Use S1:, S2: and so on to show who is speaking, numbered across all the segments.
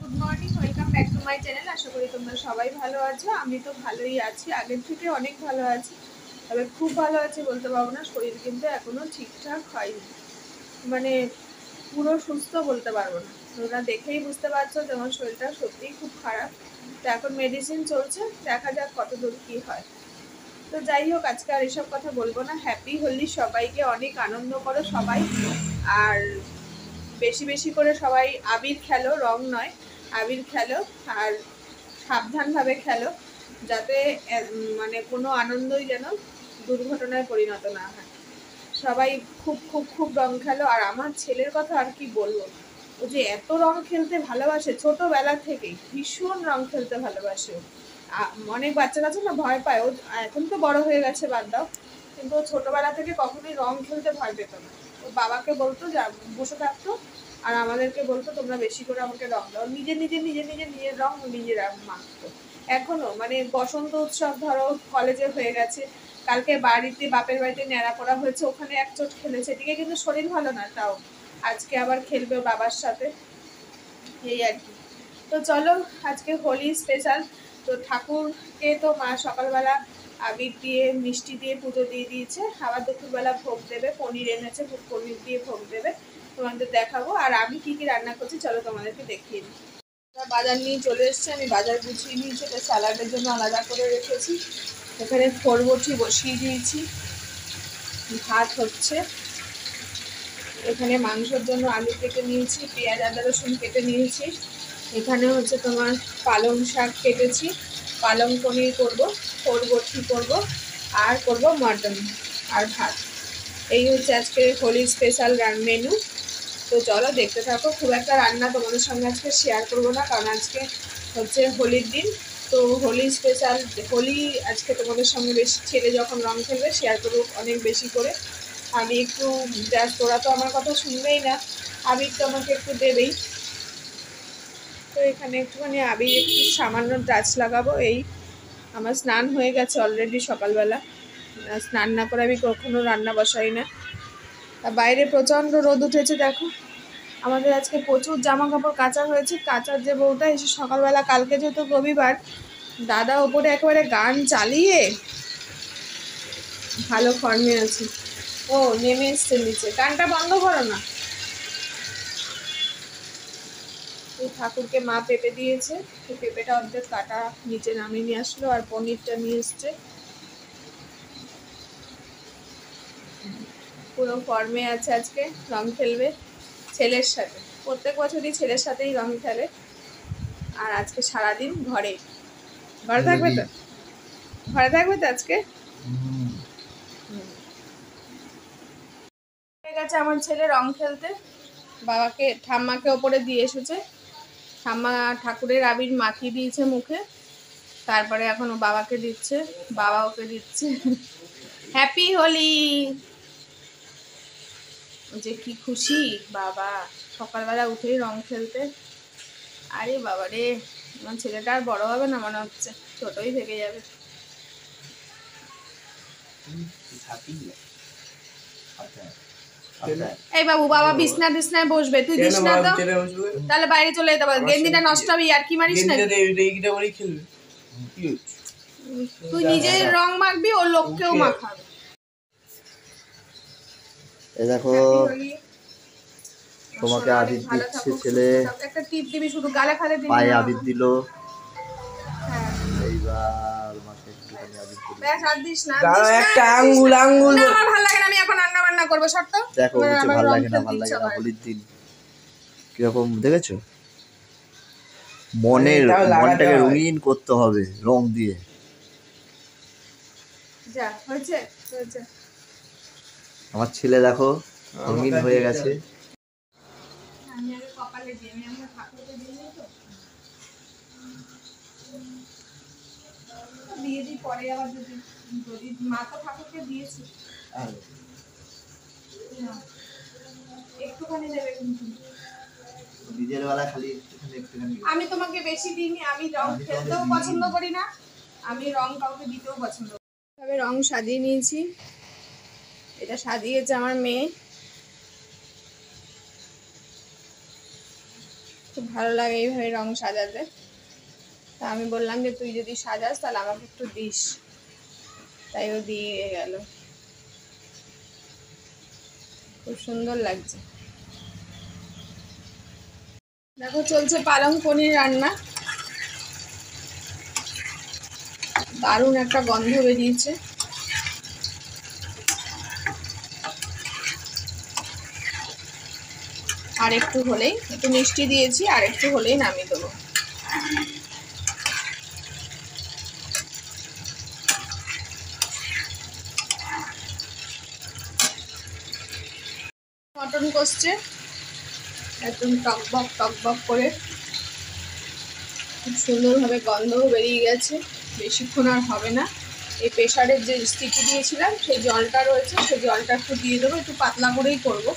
S1: Good morning, welcome back to my channel. আশা করি তোমরা সবাই ভালো আছো। আমি তো ভালোই আছি, আগের থেকে অনেক ভালো আছি। তবে খুব ভালো আছি বলতে পারবো না, শরীর কিন্তু এখনো ঠিকঠাক হয়নি, মানে পুরো সুস্থ বলতে পারবো না। তোমরা দেখেই বুঝতে পারছো যে আমার শরীরটা সত্যিই খুব খারাপ। তো এখন মেডিসিন চলছে, দেখা যাক কত দূর কী হয়। তো যাই হোক, আজকে আর এসব কথা বলবো না। হ্যাপি হোলি সবাইকে, অনেক আনন্দ করো সবাই। আর বেশি বেশি করে সবাই আবির খেলো, রং নয়, আবির খেলো। আর সাবধানভাবে খেলো, যাতে মানে কোনো আনন্দই যেন দুর্ঘটনায় পরিণত না হয়। সবাই খুব খুব খুব রং খেলো। আর আমার ছেলের কথা আর কি বলবো, ও যে এত রং খেলতে ভালোবাসে, ছোটোবেলা থেকেই ভীষণ রং খেলতে ভালোবাসে। অনেক বাচ্চারা আছে না ভয় পায়, ও এখন তো বড় হয়ে গেছে বাদ দাও, কিন্তু ও ছোটোবেলা থেকে কখনোই রং খেলতে ভয় পেত না। ও বাবাকে বলতো যা বসে থাকতো, আর আমাদেরকে বলতো তোমরা বেশি করে আমাকে রং দাও। নিজের রং নিজেরা মাখতো। এখনো মানে বসন্ত উৎসব ধরো কলেজে হয়ে গেছে, কালকে বাড়িতে বাপের বাড়িতে ন্যাড়া করা হয়েছে, ওখানে এক চোট খেলেছে, এদিকে কিন্তু শরীর ভালো না, তাও আজকে আবার খেলবে বাবার সাথে, এই আর কি। তো চলো, আজকে হোলি স্পেশাল। তো ঠাকুরকে তো মা সকালবেলা আবির দিয়ে মিষ্টি দিয়ে পুজো দিয়ে দিয়েছে, আবার দুপুরবেলা ভোগ দেবে, পনির এনেছে, পনির দিয়ে ভোগ দেবে, তোমাদের দেখাবো। আর আমি কি কি রান্না করছি চলো তোমাদেরকে দেখিয়ে দিই। বাজার নিয়ে চলে এসছে, আমি বাজার গুছিয়ে নিয়েছি, এটা স্যালাডের জন্য আলাদা করে রেখেছি। এখানে ফোরবটি বসিয়ে দিয়েছি, ভাত হচ্ছে। এখানে মাংসের জন্য আলু কেটে নিয়েছি, পেঁয়াজ আদা রসুন কেটে নিয়েছি। এখানে হচ্ছে তোমার পালং শাক কেটেছি, পালং পনির করব, ফোরবটি করব, আর করব মাটন আর ভাত। এই হচ্ছে আজকে হোলি স্পেশাল মেনু। তো চলো দেখতে থাকো। খুব একটা রান্না তোমাদের সঙ্গে আজকে শেয়ার করবো না, কারণ আজকে হচ্ছে হোলির দিন। তো হোলি স্পেশাল হোলি আজকে তোমাদের সঙ্গে বেশি, ছেলে যখন রং খেলবে শেয়ার করবো অনেক বেশি করে। আমি একটু দেখ, তোরা তো আমার কথা শুনবেই না, আবির তো আমাকে একটু দেবেই। তো এখানে একটুখানি আবির একটু সামান্য টাচ লাগাবো। এই আমার স্নান হয়ে গেছে অলরেডি সকালবেলা, স্নান না করে আমি কখনো রান্না বসাই না। আর বাইরে প্রচণ্ড রোদ উঠেছে দেখো। আমাদের আজকে প্রচুর জামা কাপড় কাচা হয়েছে। কাচার যে বউটা এসে সকালবেলা, কালকে যেহেতু রবিবার, দাদা ওপরে একেবারে গান চালিয়ে ভালো ফর্মে আছে। ও নেমে এসছে নিচে, গানটা বন্ধ করো না। এই ঠাকুরকে মা পেঁপে দিয়েছে, এই পেঁপেটা অর্ধেক কাটা নিচে নামিয়ে নিয়ে আসলো, আর পনিরটা নিয়ে এসছে। পুরো ফর্মে আছে, আজকে রং খেলবে ছেলের সাথে। প্রত্যেক বছরই ছেলের সাথেই রং খেলে। আর আজকে সারাদিন ঘরে থাকবে তো, ঘরে থাকবে তো আজকে। হয়ে গেছে আমার ছেলে রং খেলতে, বাবাকে ঠাম্মাকে ওপরে দিয়ে এসেছে। ঠাম্মা ঠাকুরের আবির মাখিয়ে দিয়েছে মুখে, তারপরে এখন ও বাবাকে দিচ্ছে, বাবা ওকে দিচ্ছে। হ্যাপি হোলি। যে কি খুশি বাবা, সকালবেলা উঠেই রং খেলতে। আরে বাবা রে, আমার ছেলেটা আর বড় হবে না মনে হচ্ছে, ছোটই থেকে যাবে। এই বাবু, বাবা বিছনা টিছনায় বসবে, তুই দিস না তো, তাহলে বাইরে চলে যেতে পারবে। গেঞ্জিটা নষ্ট হবে, আর কি মারিস না, তুই নিজে রং মাখবি, ও লোককেও মাখাবে।
S2: এই দেখো তোমাকে আবির দিচ্ছে ছেলে,
S1: একটা টিপ দিবি শুধু, গালে ফালে দিবি
S2: পায়ে
S1: না।
S2: আবির দিল।
S1: হ্যাঁ
S2: এইবার মাকে একটুখানি আবির দিল।
S1: ব্যাস আর দিস না,
S3: একটা আঙ্গুল আঙ্গুল।
S1: না আমার ভালো লাগে না, আমি এখন রান্না বান্না করবো শর্ত।
S2: দেখো বলছে ভালো লাগে না, ভালো লাগে না, হোলির দিন কিরকম দেখেছো, মনটাকে রঙিন করতে হবে রং দিয়ে।
S1: যা হয়েছে হয়েছে।
S2: আমার ছেলে দেখো রঙিন হয়ে গেছে।
S1: আমি আগে কপালে দিই, আমি আমার ঠাকুরকে দিই তো, দিয়ে দিই পরে আবার যদি যদি মা তো ঠাকুরকে দিয়েছি। একটুখানি দেবে কিন্তু,
S2: নিজের বেলা খালি একটুখানি।
S1: আমি তোমাকে বেশি দিইনি, আমি রং খেলতেও পছন্দ করি না, আমি রং কাউকে দিতেও পছন্দ করি না। তবে রং সাজিয়ে নিয়েছি, এটা সাজিয়েছে আমার মেয়ে। খুব ভালো লাগে এইভাবে রং সাজাতে। তা আমি বললাম যে তুই যদি সাজাস তাহলে আমাকে একটু দিস, তাই ও দিয়ে গেল। খুব সুন্দর লাগছে। দেখো চলছে পালং পনির রান্না। দারুণ একটা গন্ধ বেরিয়েছে। আর একটু হলেই, একটু মিষ্টি দিয়েছি, আর একটু হলেই নামিয়ে দেবো। মটন কষছে একদম টকবক করে, খুব সুন্দরভাবে গন্ধও বেরিয়ে গেছে। বেশিক্ষণ আর হবে না। এই প্রেশারের যে সিটি দিয়েছিলাম সেই জলটা রয়েছে, সেই জলটা একটু দিয়ে দেবো। একটু পাতলা করেই করবো,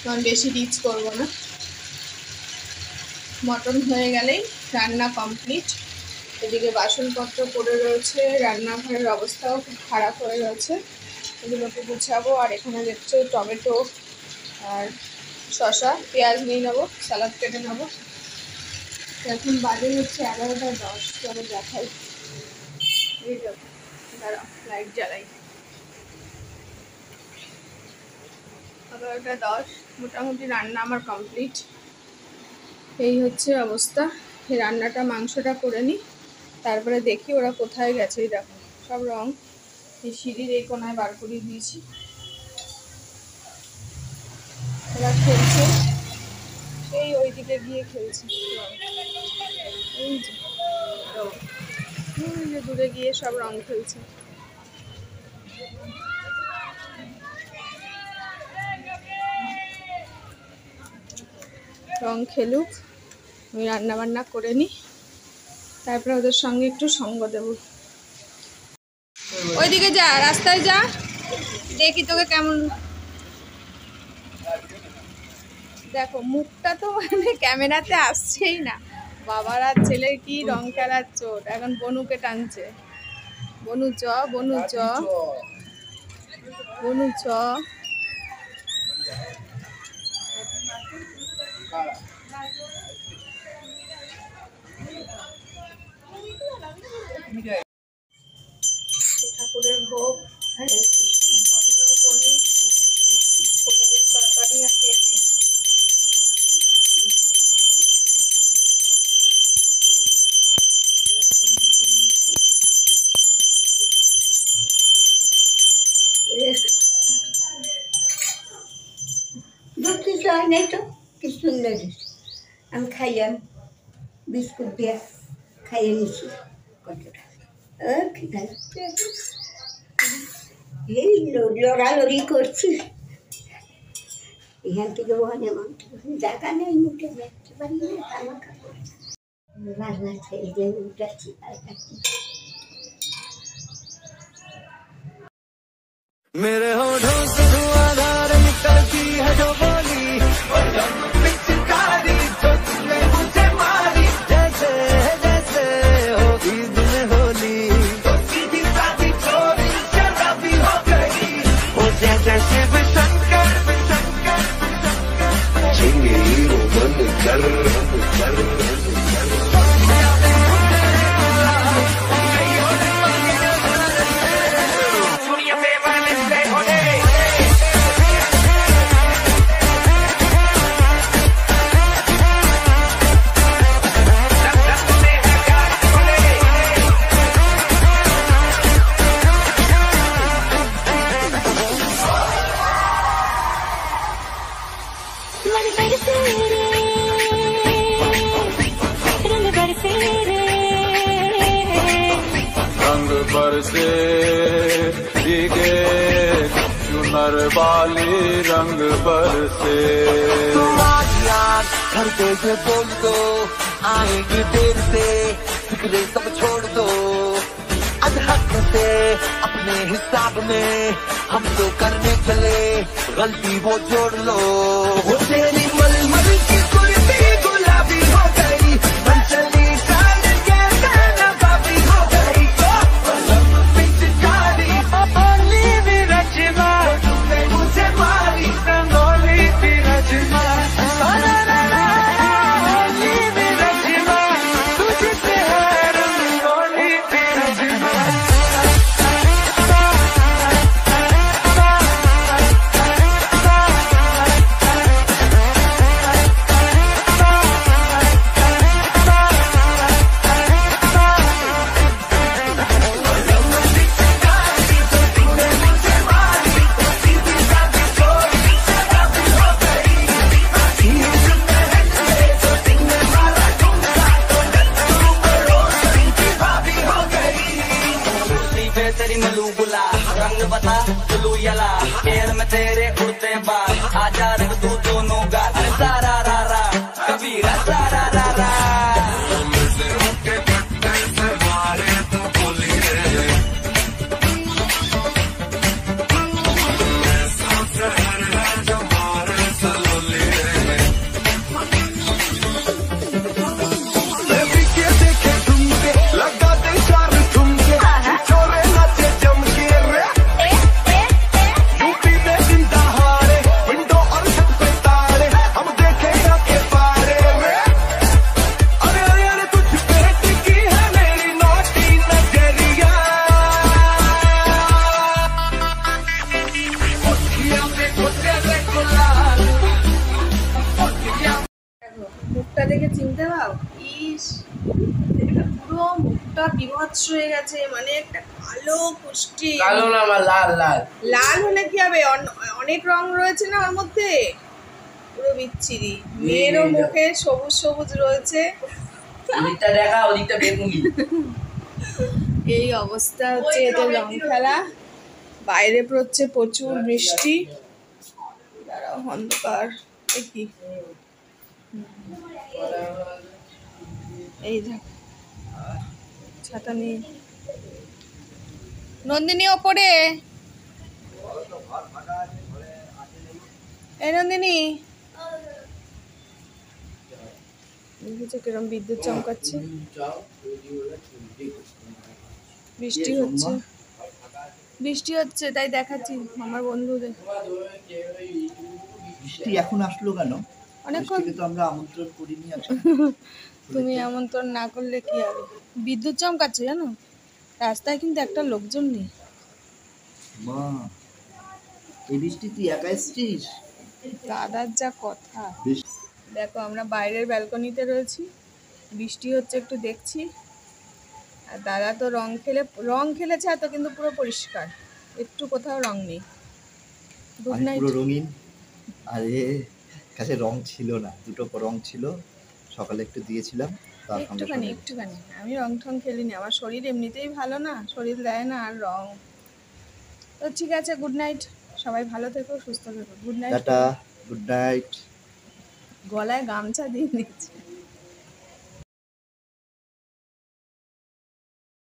S1: কারণ বেশি রিচ করবো না। মটন হয়ে গেলেই রান্না কমপ্লিট। এদিকে বাসনপত্র পড়ে রয়েছে, রান্নাঘরের অবস্থাও খুব খারাপ হয়ে রয়েছে, এগুলোকে গুছাবো। আর এখানে দেখছো টমেটো আর শসা, পেঁয়াজ নিয়ে নেবো, স্যালাড কেটে নেবো। এখন বাজে হচ্ছে 11:10। চলো দেখাই, এই দেখো, দাঁড়াও লাইট জ্বালাই। 11:10 মোটামুটি রান্না আমার কমপ্লিট। এই হচ্ছে অবস্থা। এই রান্নাটা, মাংসটা করে নিই, তারপরে দেখি ওরা কোথায় গেছে। এই দেখো সব রং এই সিঁড়ির এই কোনায় বার করে দিয়েছি। ওরা খেলছে, সেই ওইদিকে গিয়ে খেলছে। এই যে দূরে গিয়ে সব রং খেলছে। রং খেলুক, আমি রান্না বান্না করে নিই, তারপরে ওদের সঙ্গে একটু সঙ্গ দেব। ওইদিকে যা, রাস্তায় যা, দেখি তোকে কেমন। দেখো মুখটা তো মানে ক্যামেরাতে আসছেই না। বাবার আর ছেলের কি রং খেলার চোট। এখন বনুকে টানছে। বনু চ, বনু চ, বনু চ। ঠাকুরের ভোগ, পনিরের তরকারি আর পেঁপে।
S4: কিছু হয় নাই তো, কি সুন্দর। আমি খাইলাম বিস্কুট দিয়ে, খাইয়ে নিচ্ছি কতটা। এই লড়ালড়ি করছি, এখান থেকে ওখানে জায়গা নেই, মুখে দেখতে পারি না। আমার কাপড় রান্না ছেড়ে দিয়ে উঠাচ্ছি আর খাচ্ছি।
S5: मेरे होठों से धुआंधार निकलती है जो बोली, और पिचकारी जो तुमने मुझे मारी। जैसे जैसे होगी दिन होली, तो सीधी सादी चोरी शराबी हो गई। वो जैसे शिव शंकर झिंगे मन कर बरसे भीगे चुनर वाली रंग बरसे। तुम आज याद करते से बोल दो, आएगी देर से, फिक्रे सब छोड़ दो। अधहक से अपने हिसाब में हम तो करने चले, गलती वो जोड़ लो। वो तेरी मलमल की कुर्ती गुलाबी हो गई, चली मुझे मारी रंगोली रचना। पता चलू यला एयर में तेरे उड़ते बाल आजा रख तू दोनों गाल सारा रा रा कबीरा सारा रा रा
S1: মুখটা দেখে চিনতে পাও? ইস, এটা পুরো মুখটা বিভৎস হয়ে গেছে, মানে একটা কালো কুষ্টি।
S3: কালো না আমার লাল লাল।
S1: লাল হলে কি হবে, অনেক রং রয়েছে না ওর মধ্যে, পুরো বিচ্ছিরি। মেয়েরও মুখে সবুজ সবুজ রয়েছে,
S3: ওদিকটা দেখা, ওদিকটা বেগুনি।
S1: এই অবস্থা হচ্ছে এদের রং খেলা। বাইরে পড়ছে প্রচুর বৃষ্টি, দাঁড়াও অন্ধকার। এ কি, এই দেখ ছাতা নেই। নন্দিনী ওপরে, এই নন্দিনী দেখেছো কিরম বিদ্যুৎ চমকাচ্ছে, বৃষ্টি হচ্ছে, বৃষ্টি হচ্ছে তাই দেখাচ্ছি আমার বন্ধুদের।
S2: বৃষ্টি এখন আসলো কেন?
S1: অনেকক্ষণ
S2: বৃষ্টিকে তো আমরা আমন্ত্রণ করিনি এখন।
S1: তুমি আমন্ত্রণ না করলে কি হবে, বিদ্যুৎ চমকাচ্ছে জানো, রাস্তায় কিন্তু একটা লোকজন নেই।
S2: মা, এই বৃষ্টি তুই একা এসছিস?
S1: দাদার যা কথা।
S2: বৃষ্টি
S1: দেখো আমরা বাইরের ব্যালকনিতে রয়েছি, বৃষ্টি হচ্ছে একটু দেখছি, আর দাদা তো রং খেলেছে এত, কিন্তু পুরো পরিষ্কার, একটু কোথাও রং নেই। গুড
S2: আমি
S1: নাইট।
S2: পুরো রঙিন, আর এ কাছে রং ছিল না, দুটো রং ছিল, সকালে একটু দিয়েছিলাম, তার সঙ্গে
S1: একটুখানি
S2: সঙ্গে
S1: একটুখানি, আমি রং ঠং খেলিনি, আমার শরীর এমনিতেই ভালো না, শরীর দেয় না আর রং। তো ঠিক আছে, গুড নাইট, সবাই ভালো থেকো, সুস্থ থেকো, good night.
S2: Tata, good night.
S1: গলায় গামছা দিয়ে দিচ্ছি।